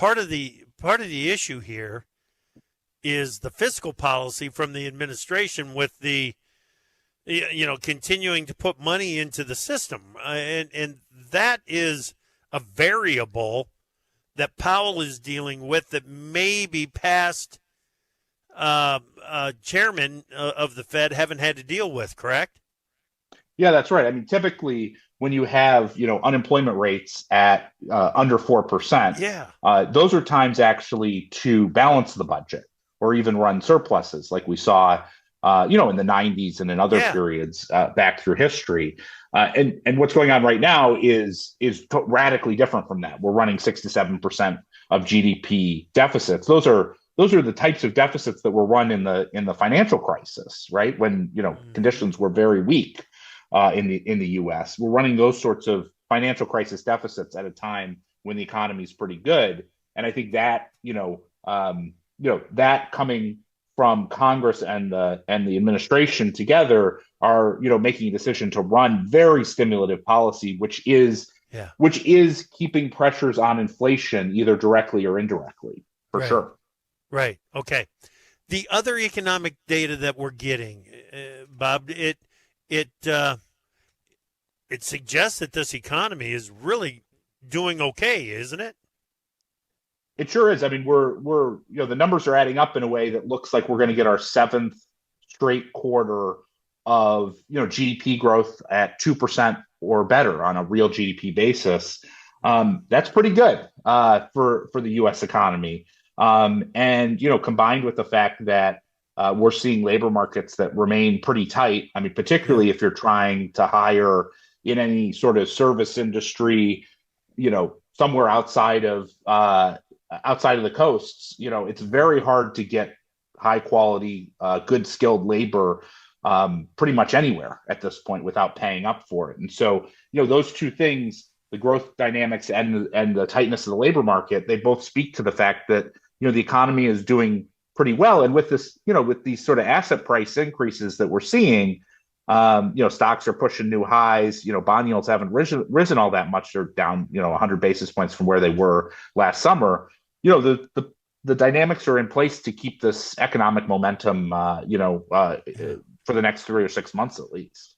part of the issue here is the fiscal policy from the administration with the continuing to put money into the system, and that is a variable that Powell is dealing with that maybe past chairman of the Fed haven't had to deal with. Correct? Yeah, that's right. I mean, typically when you have, unemployment rates at under 4%, Yeah. those are times actually to balance the budget or even run surpluses like we saw, in the 90s and in other Yeah. periods back through history. And what's going on right now is radically different from that. We're running 6 to 7% of GDP deficits. Those are the types of deficits that were run in the financial crisis, right? When conditions were very weak in the U.S. We're running those sorts of financial crisis deficits at a time when the economy is pretty good, and I think that that coming from Congress and the administration together are making a decision to run very stimulative policy, which is Yeah. keeping pressures on inflation either directly or indirectly, for Right. sure. Right. Okay. The other economic data that we're getting, Bob, it suggests that this economy is really doing okay, isn't it? It sure is. I mean, we're the numbers are adding up in a way that looks like we're going to get our seventh straight quarter of GDP growth at 2% or better on a real GDP basis. That's pretty good for the U.S. economy. And combined with the fact that we're seeing labor markets that remain pretty tight. I mean, Yeah. particularly if you're trying to hire in any sort of service industry, somewhere outside of the coasts, it's very hard to get high quality, good skilled labor pretty much anywhere at this point without paying up for it. And so, those two things, the growth dynamics and the tightness of the labor market, they both speak to the fact that, the economy is doing pretty well. And with this, with these sort of asset price increases that we're seeing, stocks are pushing new highs. Bond yields haven't risen all that much. They're down, 100 basis points from where they were last summer. The dynamics are in place to keep this economic momentum, Yeah. for the next 3 or 6 months at least.